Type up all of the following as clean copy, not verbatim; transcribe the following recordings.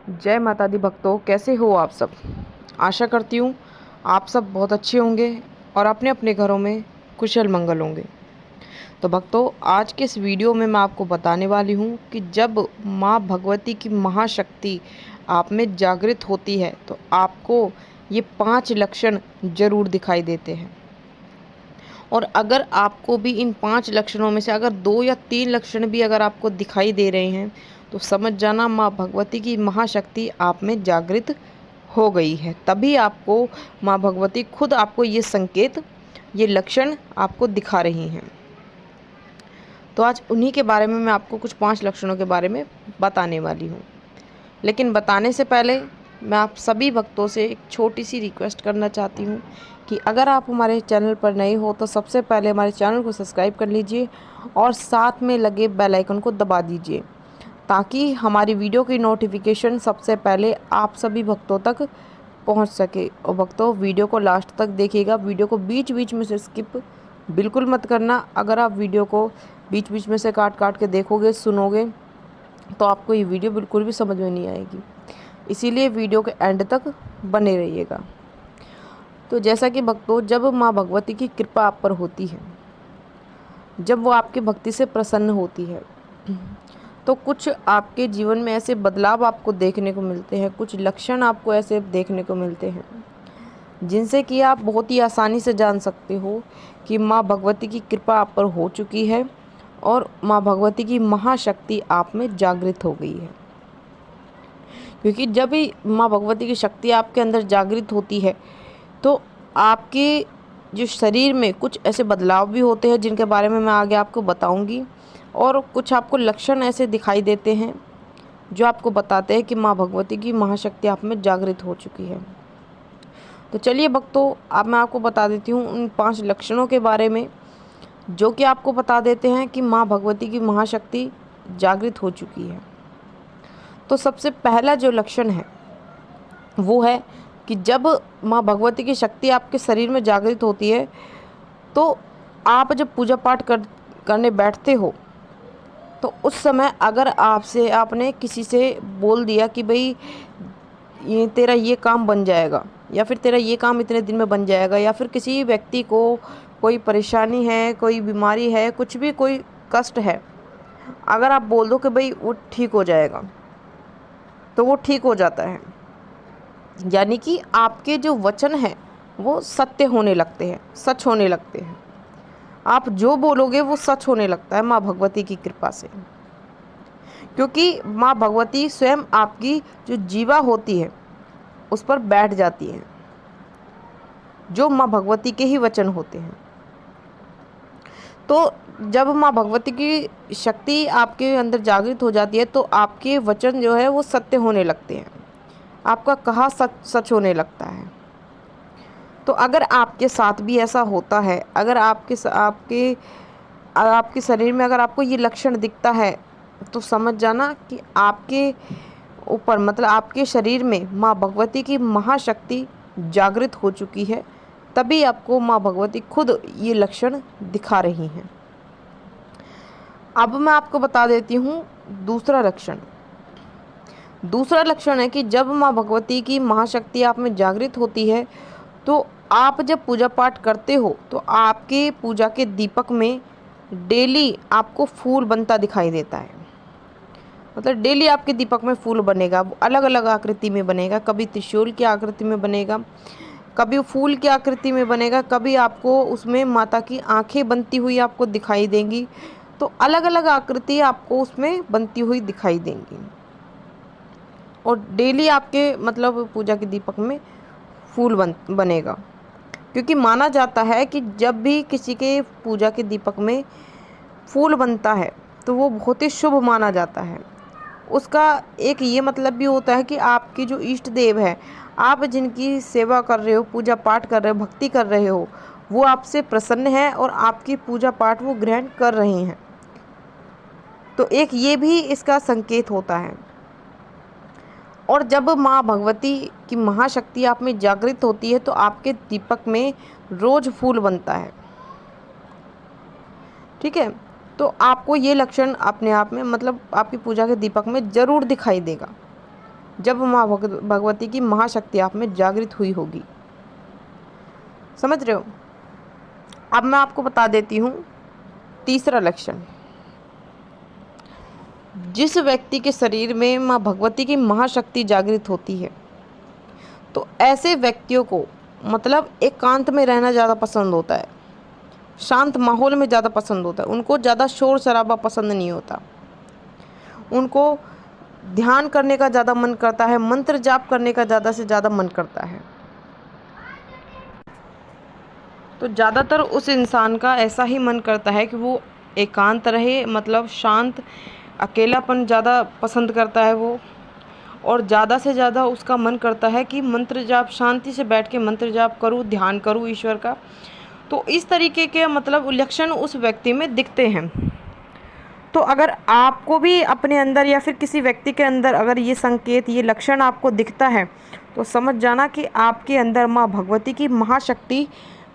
जय माता दी भक्तों, कैसे हो आप सब। आशा करती हूँ आप सब बहुत अच्छे होंगे और अपने अपने घरों में कुशल मंगल होंगे। तो भक्तों, आज के इस वीडियो में मैं आपको बताने वाली हूँ कि जब माँ भगवती की महाशक्ति आप में जागृत होती है तो आपको ये 5 लक्षण जरूर दिखाई देते हैं। और अगर आपको भी इन 5 लक्षणों में से अगर 2 या 3 लक्षण भी अगर आपको दिखाई दे रहे हैं तो समझ जाना माँ भगवती की महाशक्ति आप में जागृत हो गई है। तभी आपको माँ भगवती खुद आपको ये संकेत, ये लक्षण आपको दिखा रही हैं। तो आज उन्हीं के बारे में मैं आपको कुछ 5 लक्षणों के बारे में बताने वाली हूँ। लेकिन बताने से पहले मैं आप सभी भक्तों से एक छोटी सी रिक्वेस्ट करना चाहती हूँ कि अगर आप हमारे चैनल पर नए हो तो सबसे पहले हमारे चैनल को सब्सक्राइब कर लीजिए और साथ में लगे बेल आइकन को दबा दीजिए ताकि हमारी वीडियो की नोटिफिकेशन सबसे पहले आप सभी भक्तों तक पहुंच सके। और भक्तों, वीडियो को लास्ट तक देखिएगा, वीडियो को बीच बीच में से स्किप बिल्कुल मत करना। अगर आप वीडियो को बीच बीच में से काट काट के देखोगे, सुनोगे तो आपको ये वीडियो बिल्कुल भी समझ में नहीं आएगी। इसीलिए वीडियो के एंड तक बने रहिएगा। तो जैसा कि भक्तों, जब माँ भगवती की कृपा आप पर होती है, जब वो आपकी भक्ति से प्रसन्न होती है तो कुछ आपके जीवन में ऐसे बदलाव आपको देखने को मिलते हैं, कुछ लक्षण आपको ऐसे देखने को मिलते हैं जिनसे कि आप बहुत ही आसानी से जान सकते हो कि माँ भगवती की कृपा आप पर हो चुकी है और माँ भगवती की महाशक्ति आप में जागृत हो गई है। क्योंकि जब भी माँ भगवती की शक्ति आपके अंदर जागृत होती है तो आपके जो शरीर में कुछ ऐसे बदलाव भी होते हैं जिनके बारे में मैं आगे आपको बताऊंगी। और कुछ आपको लक्षण ऐसे दिखाई देते हैं जो आपको बताते हैं कि माँ भगवती की महाशक्ति आप में जागृत हो चुकी है। तो चलिए भक्तों, अब मैं आपको बता देती हूँ उन 5 लक्षणों के बारे में जो कि आपको बता देते हैं कि माँ भगवती की महाशक्ति जागृत हो चुकी है। तो सबसे पहला जो लक्षण है वो है कि जब माँ भगवती की शक्ति आपके शरीर में जागृत होती है तो आप जब पूजा पाठ करने बैठते हो तो उस समय अगर आपसे आपने किसी से बोल दिया कि भाई ये तेरा ये काम बन जाएगा या फिर तेरा ये काम इतने दिन में बन जाएगा, या फिर किसी व्यक्ति को कोई परेशानी है, कोई बीमारी है, कुछ भी कोई कष्ट है, अगर आप बोल दो कि भाई वो ठीक हो जाएगा तो वो ठीक हो जाता है। यानी कि आपके जो वचन हैं वो सत्य होने लगते हैं, सच होने लगते हैं। आप जो बोलोगे वो सच होने लगता है माँ भगवती की कृपा से। क्योंकि माँ भगवती स्वयं आपकी जो जीवा होती है उस पर बैठ जाती है, जो माँ भगवती के ही वचन होते हैं। तो जब माँ भगवती की शक्ति आपके अंदर जागृत हो जाती है तो आपके वचन जो है वो सत्य होने लगते हैं, आपका कहा सच सच होने लगता है। तो अगर आपके साथ भी ऐसा होता है, अगर आपके शरीर में अगर आपको ये लक्षण दिखता है तो समझ जाना कि आपके ऊपर मतलब आपके शरीर में माँ भगवती की महाशक्ति जागृत हो चुकी है। तभी आपको माँ भगवती खुद ये लक्षण दिखा रही हैं। अब मैं आपको बता देती हूँ दूसरा लक्षण। दूसरा लक्षण है कि जब माँ भगवती की महाशक्ति आप में जागृत होती है तो आप जब पूजा पाठ करते हो तो आपके पूजा के दीपक में डेली आपको फूल बनता दिखाई देता है। मतलब डेली आपके दीपक में फूल बनेगा, वो अलग अलग आकृति में बनेगा। कभी त्रिशूल की आकृति में बनेगा, कभी फूल की आकृति में बनेगा, कभी आपको उसमें माता की आंखें बनती हुई आपको दिखाई देंगी। तो अलग अलग आकृति आपको उसमें बनती हुई दिखाई देंगी और डेली आपके मतलब पूजा के दीपक में फूल बनेगा। क्योंकि माना जाता है कि जब भी किसी के पूजा के दीपक में फूल बनता है तो वो बहुत ही शुभ माना जाता है। उसका एक ये मतलब भी होता है कि आपके जो इष्ट देव है, आप जिनकी सेवा कर रहे हो, पूजा पाठ कर रहे हो, भक्ति कर रहे हो, वो आपसे प्रसन्न है और आपकी पूजा पाठ वो ग्रहण कर रहे हैं। तो एक ये भी इसका संकेत होता है। और जब माँ भगवती की महाशक्ति आप में जागृत होती है तो आपके दीपक में रोज फूल बनता है। ठीक है, तो आपको ये लक्षण अपने आप में मतलब आपकी पूजा के दीपक में ज़रूर दिखाई देगा। जब माँ भगवती की महाशक्ति आप में जागृत हुई होगी। समझ रहे हो? अब मैं आपको बता देती हूँ तीसरा लक्षण। जिस व्यक्ति के शरीर में माँ भगवती की महाशक्ति जागृत होती है तो ऐसे व्यक्तियों को मतलब एकांत में रहना ज़्यादा पसंद होता है, शांत माहौल में ज़्यादा पसंद होता है। उनको ज़्यादा शोर शराबा पसंद नहीं होता, उनको ध्यान करने का ज़्यादा मन करता है, मंत्र जाप करने का ज़्यादा से ज़्यादा मन करता है। तो ज़्यादातर उस इंसान का ऐसा ही मन करता है कि वो एकांत रहे, मतलब शांत, अकेलापन ज़्यादा पसंद करता है वो, और ज़्यादा से ज़्यादा उसका मन करता है कि मंत्र जाप, शांति से बैठ के मंत्र जाप करूँ, ध्यान करूँ ईश्वर का। तो इस तरीके के मतलब लक्षण उस व्यक्ति में दिखते हैं। तो अगर आपको भी अपने अंदर या फिर किसी व्यक्ति के अंदर अगर ये संकेत, ये लक्षण आपको दिखता है तो समझ जाना कि आपके अंदर माँ भगवती की महाशक्ति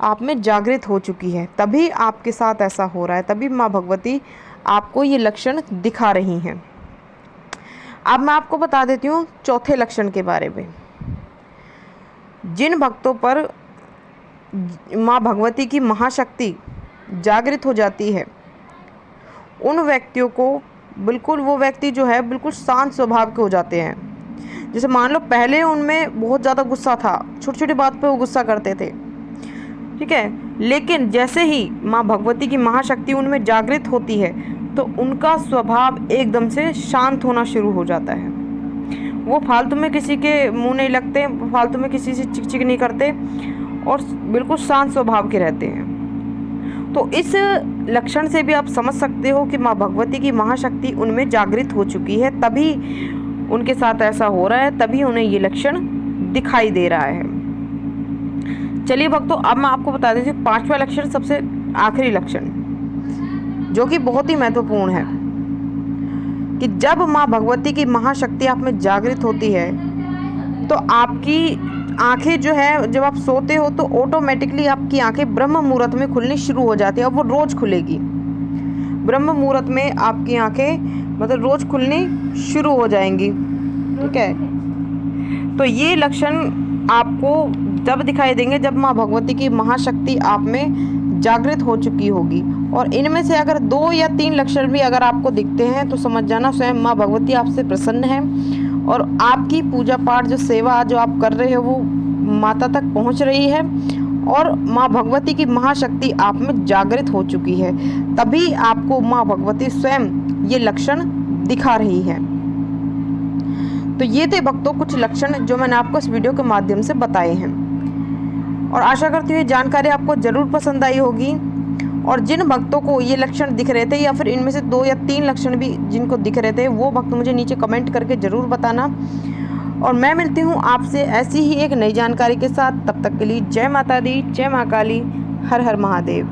आप में जागृत हो चुकी है, तभी आपके साथ ऐसा हो रहा है, तभी माँ भगवती आपको ये लक्षण दिखा रही हैं। अब मैं आपको बता देती हूँ चौथे लक्षण के बारे में। जिन भक्तों पर माँ भगवती की महाशक्ति जागृत हो जाती है उन व्यक्तियों को बिल्कुल, वो व्यक्ति जो है बिल्कुल शांत स्वभाव के हो जाते हैं। जैसे मान लो पहले उनमें बहुत ज़्यादा गुस्सा था, छोटी छोटी बात पे वो गुस्सा करते थे, ठीक है, लेकिन जैसे ही माँ भगवती की महाशक्ति उनमें जागृत होती है तो उनका स्वभाव एकदम से शांत होना शुरू हो जाता है। वो फालतू में किसी के मुंह नहीं लगते, फालतू में किसी से चिक चिक नहीं करते और बिल्कुल शांत स्वभाव के रहते हैं। तो इस लक्षण से भी आप समझ सकते हो कि माँ भगवती की महाशक्ति उनमें जागृत हो चुकी है, तभी उनके साथ ऐसा हो रहा है, तभी उन्हें ये लक्षण दिखाई दे रहा है। चलिए भक्तों, अब मैं आपको बता देती हूँ पांचवा लक्षण, सबसे आखिरी लक्षण, जो कि बहुत ही महत्वपूर्ण है, कि जब माँ भगवती की महाशक्ति आप में जागृत होती है तो आपकी आंखें जो है, जब आप सोते हो तो ऑटोमेटिकली आपकी आंखें ब्रह्म मुहूर्त में खुलनी शुरू हो जाती है, और वो रोज़ खुलेगी। ब्रह्म मुहूर्त में आपकी आंखें मतलब रोज़ खुलनी शुरू हो जाएंगी, ठीक है। तो ये लक्षण आपको जब दिखाई देंगे जब माँ भगवती की महाशक्ति आप में जागृत हो चुकी होगी। और इनमें से अगर 2 या 3 लक्षण भी अगर आपको दिखते हैं तो समझ जाना स्वयं माँ भगवती आपसे प्रसन्न है और आपकी पूजा पाठ, जो सेवा जो आप कर रहे हो वो माता तक पहुंच रही है, और माँ भगवती की महाशक्ति आप में जागृत हो चुकी है, तभी आपको माँ भगवती स्वयं ये लक्षण दिखा रही है। तो ये थे भक्तों कुछ लक्षण जो मैंने आपको इस वीडियो के माध्यम से बताए हैं, और आशा करती हूँ ये जानकारी आपको ज़रूर पसंद आई होगी। और जिन भक्तों को ये लक्षण दिख रहे थे या फिर इनमें से 2 या 3 लक्षण भी जिनको दिख रहे थे, वो भक्त मुझे नीचे कमेंट करके ज़रूर बताना। और मैं मिलती हूँ आपसे ऐसी ही एक नई जानकारी के साथ। तब तक के लिए जय माता दी, जय माँ काली, हर हर महादेव।